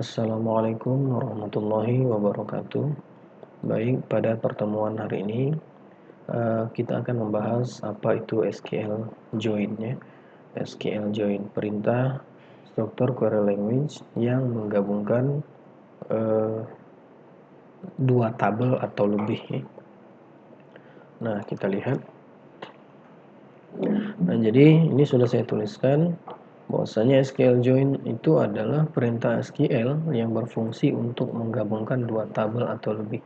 Assalamualaikum warahmatullahi wabarakatuh. Baik, pada pertemuan hari ini kita akan membahas apa itu SQL join ya. SQL join, perintah struktur query language yang menggabungkan dua tabel atau lebih ya. Nah, kita lihat. Nah, jadi ini sudah saya tuliskan bahwasanya SQL join itu adalah perintah SQL yang berfungsi untuk menggabungkan dua tabel atau lebih.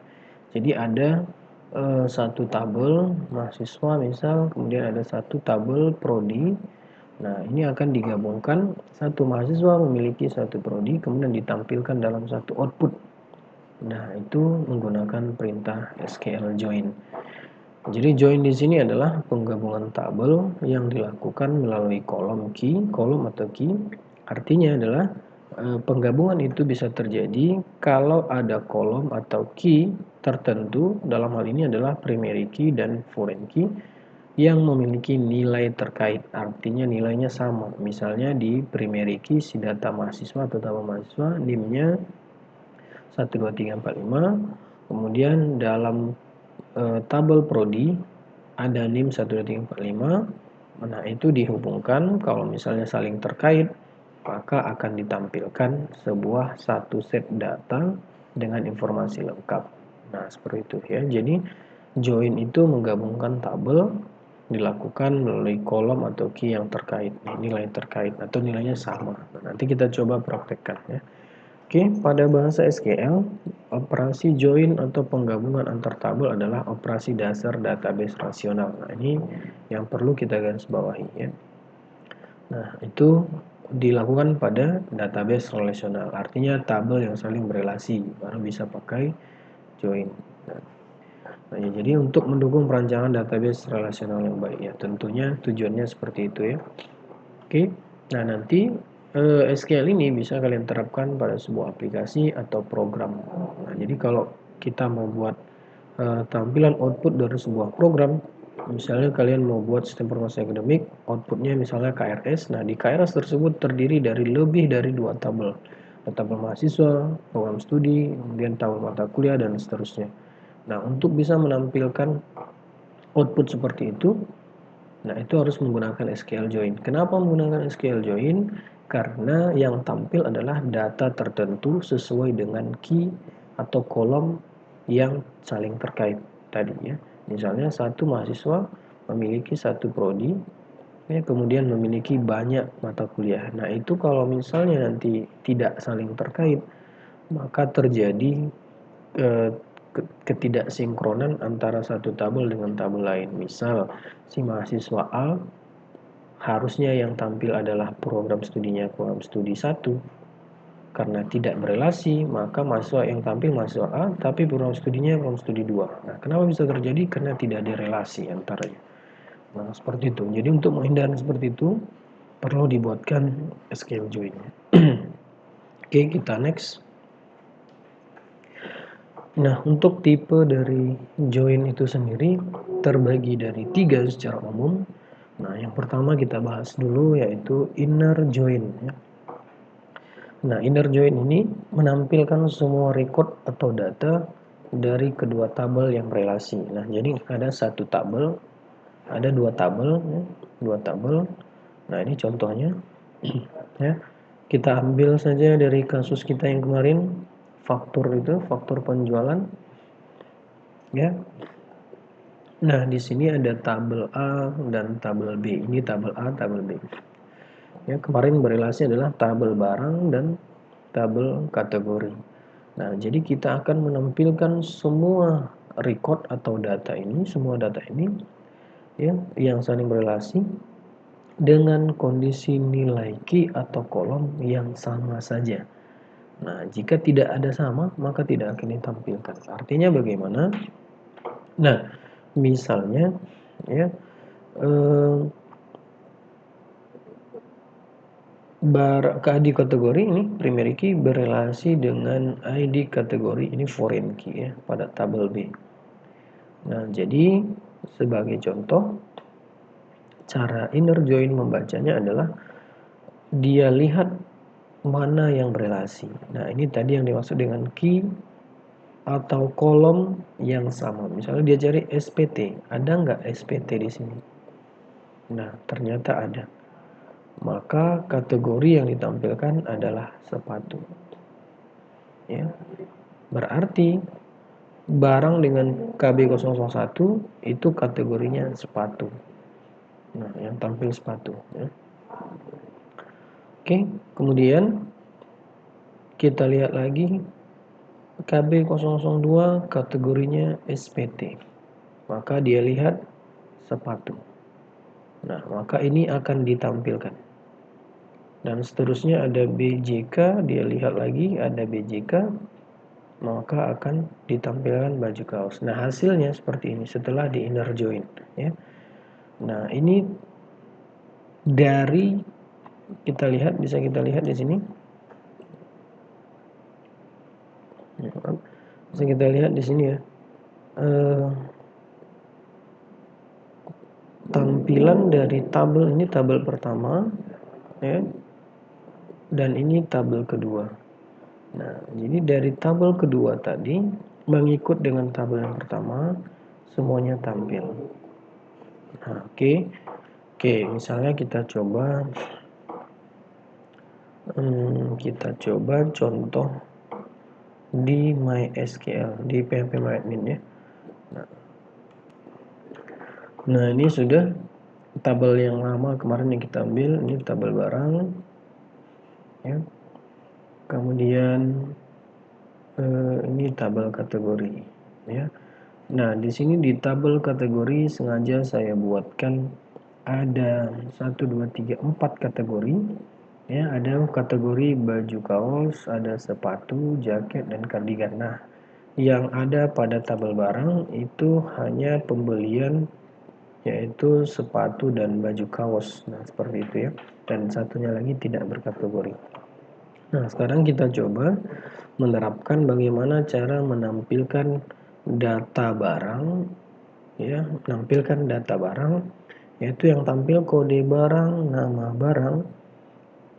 Jadi ada satu tabel mahasiswa misal, kemudian ada satu tabel prodi. Nah, ini akan digabungkan, satu mahasiswa memiliki satu prodi, kemudian ditampilkan dalam satu output. Nah, itu menggunakan perintah SQL join. Jadi join di sini adalah penggabungan tabel yang dilakukan melalui kolom atau key. Artinya adalah penggabungan itu bisa terjadi kalau ada kolom atau key tertentu, dalam hal ini adalah primary key dan foreign key, yang memiliki nilai terkait, artinya nilainya sama. Misalnya di primary key si data mahasiswa atau tabel mahasiswa NIM-nya 12345, kemudian dalam tabel prodi ada NIM 12345. Nah, itu dihubungkan, kalau misalnya saling terkait, maka akan ditampilkan sebuah satu set data dengan informasi lengkap. Nah, seperti itu ya. Jadi join itu menggabungkan tabel, dilakukan melalui kolom atau key yang terkait, nilai terkait atau nilainya sama. Nah, nanti kita coba praktekkan ya. Oke, pada bahasa SQL, operasi join atau penggabungan antar tabel adalah operasi dasar database rasional. Nah, ini yang perlu kita garis bawahi ya. Nah, itu dilakukan pada database relasional, artinya tabel yang saling berelasi, baru bisa pakai join. Nah, ya, jadi untuk mendukung perancangan database relasional yang baik ya, tentunya tujuannya seperti itu ya. Oke, nah nanti SQL ini bisa kalian terapkan pada sebuah aplikasi atau program. Nah, jadi kalau kita mau buat tampilan output dari sebuah program, misalnya kalian mau buat sistem informasi akademik, outputnya misalnya KRS. Nah, di KRS tersebut terdiri dari lebih dari dua tabel. Tabel mahasiswa, program studi, kemudian tabel mata kuliah, dan seterusnya. Nah, untuk bisa menampilkan output seperti itu, nah, itu harus menggunakan SQL join. Kenapa menggunakan SQL join? Karena yang tampil adalah data tertentu sesuai dengan key atau kolom yang saling terkait tadi ya. Misalnya satu mahasiswa memiliki satu prodi, ya, kemudian memiliki banyak mata kuliah. Nah, itu kalau misalnya nanti tidak saling terkait, maka terjadi ketidaksinkronan antara satu tabel dengan tabel lain. Misal, si mahasiswa A harusnya yang tampil adalah program studinya program studi 1. Karena tidak berelasi, maka mahasiswa yang tampil mahasiswa A, tapi program studinya program studi 2. Nah, kenapa bisa terjadi? Karena tidak ada relasi antaranya. Nah, seperti itu. Jadi untuk menghindari seperti itu, perlu dibuatkan SQL join. Oke, kita next. Nah, untuk tipe dari join itu sendiri terbagi dari 3 secara umum. Nah, yang pertama kita bahas dulu yaitu inner join. Nah, inner join ini menampilkan semua record atau data dari kedua tabel yang berelasi. Nah, jadi ada satu tabel, ada dua tabel, ya, dua tabel. Nah, ini contohnya. Ya, kita ambil saja dari kasus kita yang kemarin, faktur penjualan. Ya. Nah, di sini ada tabel A dan tabel B. Ini tabel A, tabel B. Ya, kemarin berelasi adalah tabel barang dan tabel kategori. Nah, jadi kita akan menampilkan semua record atau data ini, semua data ini ya, yang saling berelasi dengan kondisi nilai key atau kolom yang sama saja. Nah, jika tidak ada sama, maka tidak akan ditampilkan. Artinya bagaimana? Nah, misalnya ya ID kategori ini primary key berelasi dengan ID kategori ini foreign key ya pada tabel B. Nah, jadi sebagai contoh, cara inner join membacanya adalah dia lihat mana yang berelasi. Nah, ini tadi yang dimaksud dengan key atau kolom yang sama. Misalnya dia cari SPT, ada nggak SPT di sini? Nah, ternyata ada. Maka kategori yang ditampilkan adalah sepatu. Ya. Berarti barang dengan KB001 itu kategorinya sepatu. Nah, yang tampil sepatu. Ya. Oke, kemudian kita lihat lagi KB002 kategorinya SPT. Maka dia lihat sepatu. Nah, maka ini akan ditampilkan. Dan seterusnya ada BJK, dia lihat lagi ada BJK, maka akan ditampilkan baju kaos. Nah, hasilnya seperti ini setelah di inner join. Ya. Nah, ini dari kita lihat, bisa kita lihat di sini. Bisa kita lihat di sini ya. Tampilan dari tabel ini tabel pertama, ya, dan ini tabel kedua. Nah, jadi dari tabel kedua tadi mengikut dengan tabel yang pertama semuanya tampil. Nah, oke, misalnya kita coba contoh di MySQL, di PHP-MyAdmin ya. Nah, ini sudah tabel yang lama kemarin yang kita ambil, ini tabel barang ya. Kemudian ini tabel kategori ya. Nah, di sini di tabel kategori sengaja saya buatkan ada 1 2 3 4 kategori ya. Ada kategori baju kaos, ada sepatu, jaket, dan kardigan. Nah, yang ada pada tabel barang itu hanya pembelian, yaitu sepatu dan baju kaos. Nah, seperti itu ya. Dan satunya lagi tidak berkategori. Nah, sekarang kita coba menerapkan bagaimana cara menampilkan data barang ya, menampilkan data barang, yaitu yang tampil kode barang, nama barang,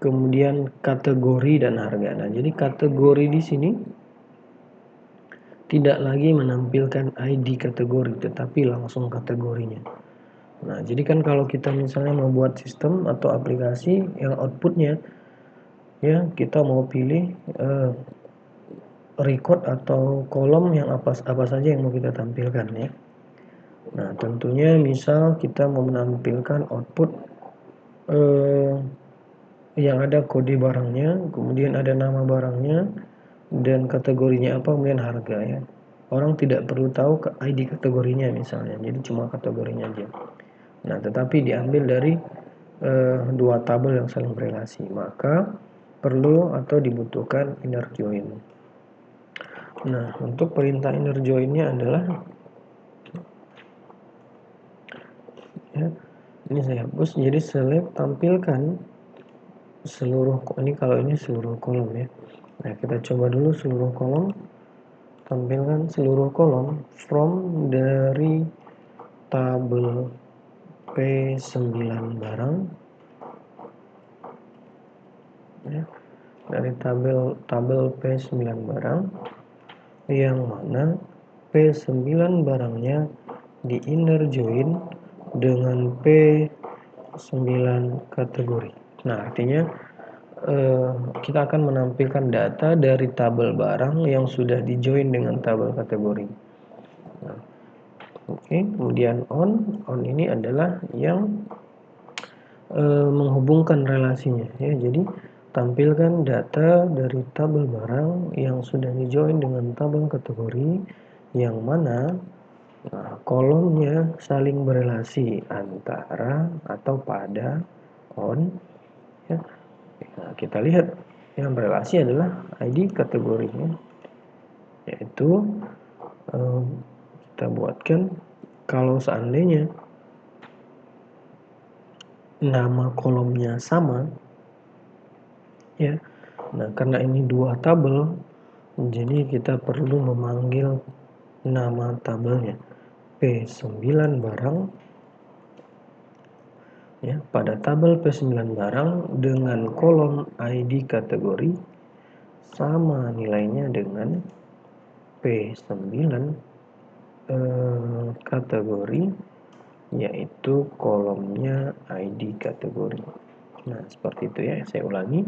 kemudian kategori dan harga. Nah, jadi kategori di sini tidak lagi menampilkan ID kategori, tetapi langsung kategorinya. Nah, jadi kan kalau kita misalnya membuat sistem atau aplikasi yang outputnya ya kita mau pilih record atau kolom yang apa saja yang mau kita tampilkan ya. Nah, tentunya misal kita mau menampilkan output yang ada kode barangnya, kemudian ada nama barangnya, dan kategorinya apa, kemudian harga ya. Orang tidak perlu tahu ID kategorinya misalnya, jadi cuma kategorinya aja. Nah, tetapi diambil dari dua tabel yang saling berelasi, maka perlu atau dibutuhkan inner join. Nah, untuk perintah inner joinnya adalah ya, ini saya hapus, jadi select tampilkan seluruh, ini kalau ini seluruh kolom ya. Nah, kita coba dulu seluruh kolom, tampilkan seluruh kolom from dari tabel P9 barang ya, dari tabel P9 barang yang mana P9 barangnya di inner join dengan P9 kategori. Nah, artinya kita akan menampilkan data dari tabel barang yang sudah di join dengan tabel kategori. Nah, kemudian on ini adalah yang menghubungkan relasinya ya. Jadi tampilkan data dari tabel barang yang sudah di join dengan tabel kategori yang mana kolomnya saling berelasi antara atau pada on ya. Nah, kita lihat yang berelasi adalah ID kategorinya, yaitu kita buatkan kalau seandainya nama kolomnya sama ya. Nah, karena ini dua tabel, jadi kita perlu memanggil nama tabelnya P9 barang Ya, pada tabel P9 barang dengan kolom ID kategori sama nilainya dengan P9 kategori, yaitu kolomnya ID kategori. Nah, seperti itu ya. Saya ulangi.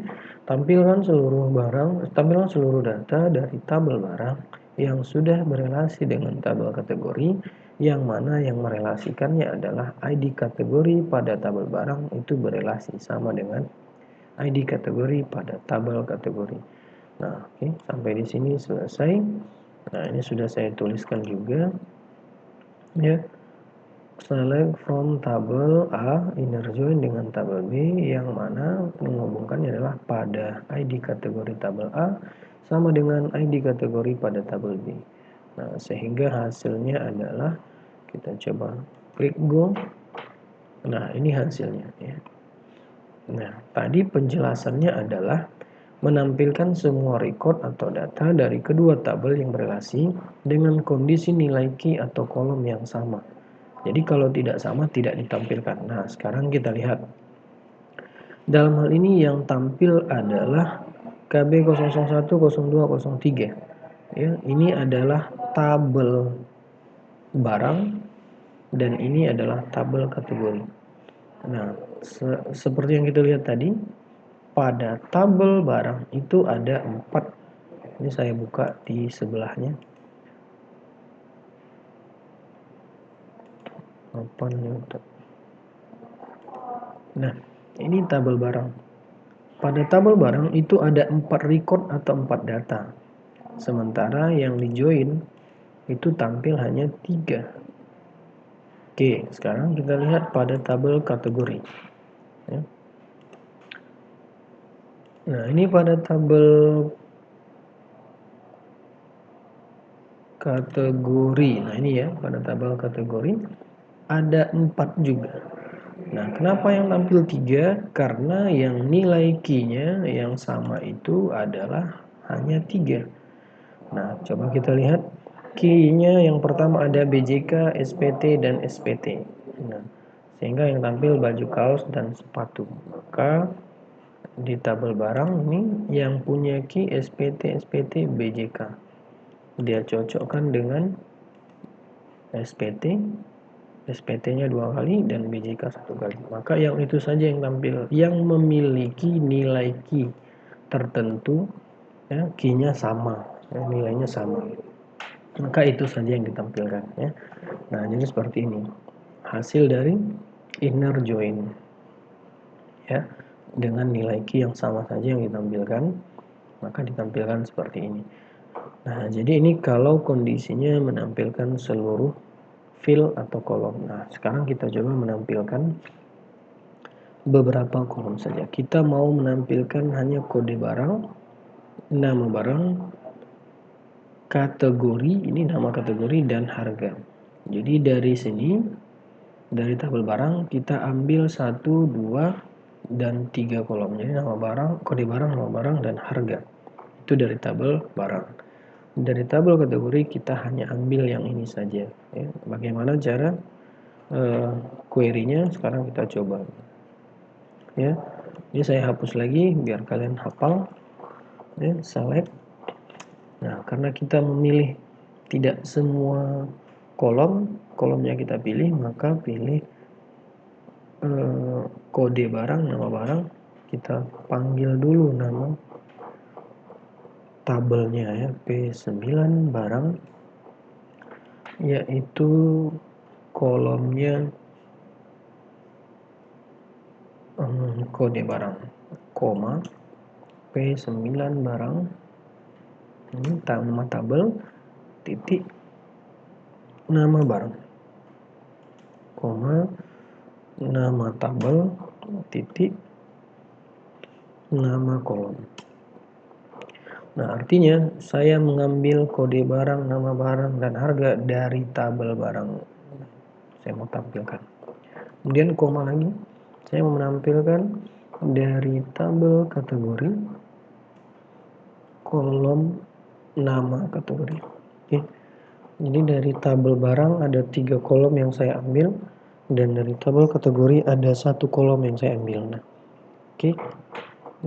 Tampilkan seluruh data dari tabel barang yang sudah berelasi dengan tabel kategori, yang mana yang merelasikannya adalah ID kategori pada tabel barang itu berelasi sama dengan ID kategori pada tabel kategori. Nah, oke, sampai di sini selesai. Nah, ini sudah saya tuliskan juga ya. Select from tabel A, inner join dengan tabel B, yang mana menghubungkannya adalah pada ID kategori tabel A sama dengan ID kategori pada tabel B. Nah, sehingga hasilnya adalah, kita coba klik go. Nah, ini hasilnya ya. Nah, tadi penjelasannya adalah menampilkan semua record atau data dari kedua tabel yang berelasi dengan kondisi nilai key atau kolom yang sama. Jadi kalau tidak sama tidak ditampilkan. Nah, sekarang kita lihat. Dalam hal ini yang tampil adalah KB0010203. Ya, ini adalah tabel barang dan ini adalah tabel kategori. Nah, seperti yang kita lihat tadi, pada tabel barang itu ada 4. Ini saya buka di sebelahnya. Nah, ini tabel barang. Pada tabel barang itu ada 4 record atau 4 data. Sementara yang di join itu tampil hanya 3. Oke, sekarang kita lihat pada tabel kategori. Ya. Nah, ini pada tabel kategori. Nah, ini ya, pada tabel kategori ada 4 juga. Nah, kenapa yang tampil 3? Karena yang nilai key-nya yang sama itu adalah hanya 3. Nah, coba kita lihat key-nya yang pertama ada BJK, SPT, dan SPT. Nah, sehingga yang tampil baju kaos dan sepatu. Maka di tabel barang ini yang punya key SPT, SPT, BJK. Dia cocokkan dengan SPT, SPT-nya 2 kali dan BJK 1 kali. Maka yang itu saja yang tampil, yang memiliki nilai key tertentu, ya, key-nya sama, ya, nilainya sama. Maka itu saja yang ditampilkan ya. Nah, jadi seperti ini hasil dari inner join ya, dengan nilai key yang sama saja yang ditampilkan, maka ditampilkan seperti ini. Nah, jadi ini kalau kondisinya menampilkan seluruh field atau kolom. Nah, sekarang kita coba menampilkan beberapa kolom saja. Kita mau menampilkan hanya kode barang, nama barang, kategori, ini nama kategori, dan harga. Jadi dari sini, dari tabel barang, kita ambil 1, 2, dan 3 kolom. Jadi nama barang, kode barang, nama barang, dan harga. Itu dari tabel barang. Dari tabel kategori kita hanya ambil yang ini saja ya. Bagaimana cara query-nya sekarang kita coba ya. Ini saya hapus lagi biar kalian hafal ya. Select. Nah, karena kita memilih tidak semua kolomnya kita pilih, maka pilih kode barang, nama barang, kita panggil dulu nama tabelnya ya, P9 barang, yaitu kolomnya kode barang, koma, P9 barang, ini nama tabel, titik, nama barang, koma, nama tabel, titik, nama kolom. Nah, artinya saya mengambil kode barang, nama barang, dan harga dari tabel barang. Saya mau tampilkan. Kemudian koma lagi. Saya mau menampilkan dari tabel kategori, kolom nama kategori. Oke. Jadi dari tabel barang ada 3 kolom yang saya ambil. dan dari tabel kategori ada satu kolom yang saya ambil. Nah, oke,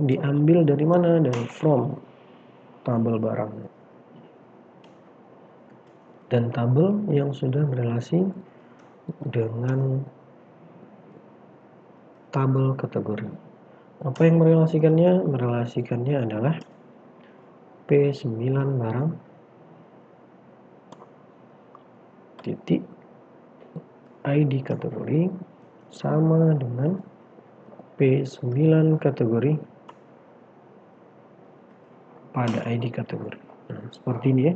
diambil dari mana? Dari from tabel barang, dan tabel yang sudah berelasi dengan tabel kategori. Apa yang merelasikannya? Merelasikannya adalah P9 barang titik ID kategori sama dengan P9 kategori pada ID kategori. Nah, seperti ini ya.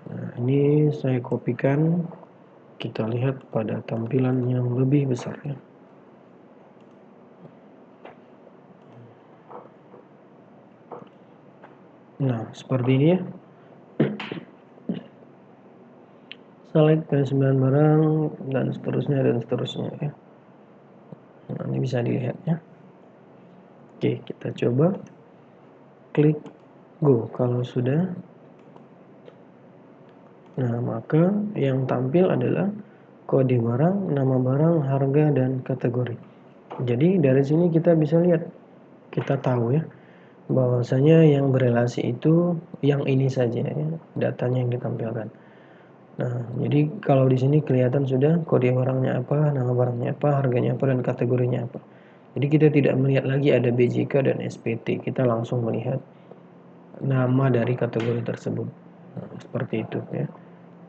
Nah, ini saya kopikan, kita lihat pada tampilan yang lebih besar ya. Nah, seperti ini ya. Select P9 barang dan seterusnya ya. Nah, ini bisa dilihat ya. Oke, kita coba klik go kalau sudah. Nah, maka yang tampil adalah kode barang, nama barang, harga, dan kategori. Jadi dari sini kita bisa lihat, kita tahu ya, bahwasanya yang berelasi itu yang ini saja ya, datanya yang ditampilkan. Nah, jadi kalau di sini kelihatan sudah kode barangnya apa, nama barangnya apa, harganya apa, dan kategorinya apa. Jadi kita tidak melihat lagi ada BJK dan SPT, kita langsung melihat nama dari kategori tersebut. Nah, seperti itu ya.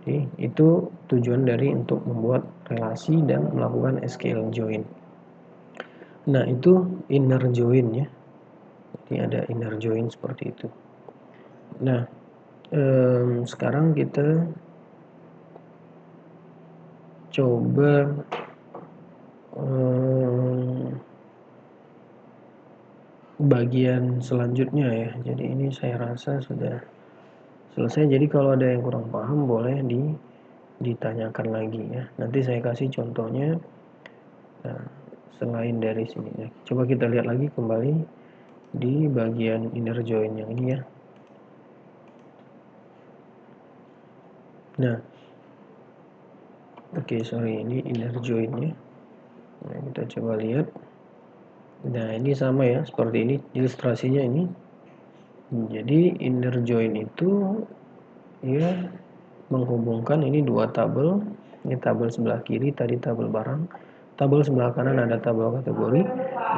Jadi itu tujuan dari untuk membuat relasi dan melakukan SQL join. Nah, itu inner join ya. Jadi ada inner join seperti itu. Nah, sekarang kita coba bagian selanjutnya ya. Jadi ini saya rasa sudah selesai. Jadi kalau ada yang kurang paham boleh ditanyakan lagi ya. Nanti saya kasih contohnya selain dari sini ya. Coba kita lihat lagi kembali di bagian inner join yang ini ya. Nah, sorry, ini inner join ya. Nah, kita coba lihat. Nah, ini sama ya, seperti ini ilustrasinya ini. Jadi inner join itu ya menghubungkan ini dua tabel. Ini tabel sebelah kiri tadi tabel barang, tabel sebelah kanan ada tabel kategori.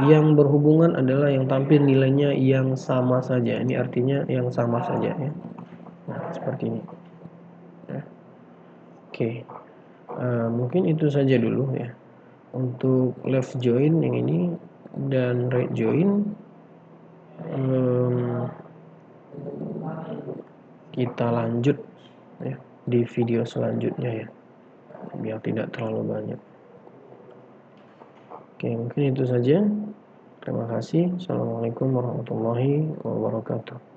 Yang berhubungan adalah yang tampil nilainya yang sama saja. Ini artinya yang sama saja ya. Nah, seperti ini ya. Oke, mungkin itu saja dulu ya untuk left join yang ini, dan right join kita lanjut ya di video selanjutnya ya, biar tidak terlalu banyak. Oke, mungkin itu saja. Terima kasih. Assalamualaikum warahmatullahi wabarakatuh.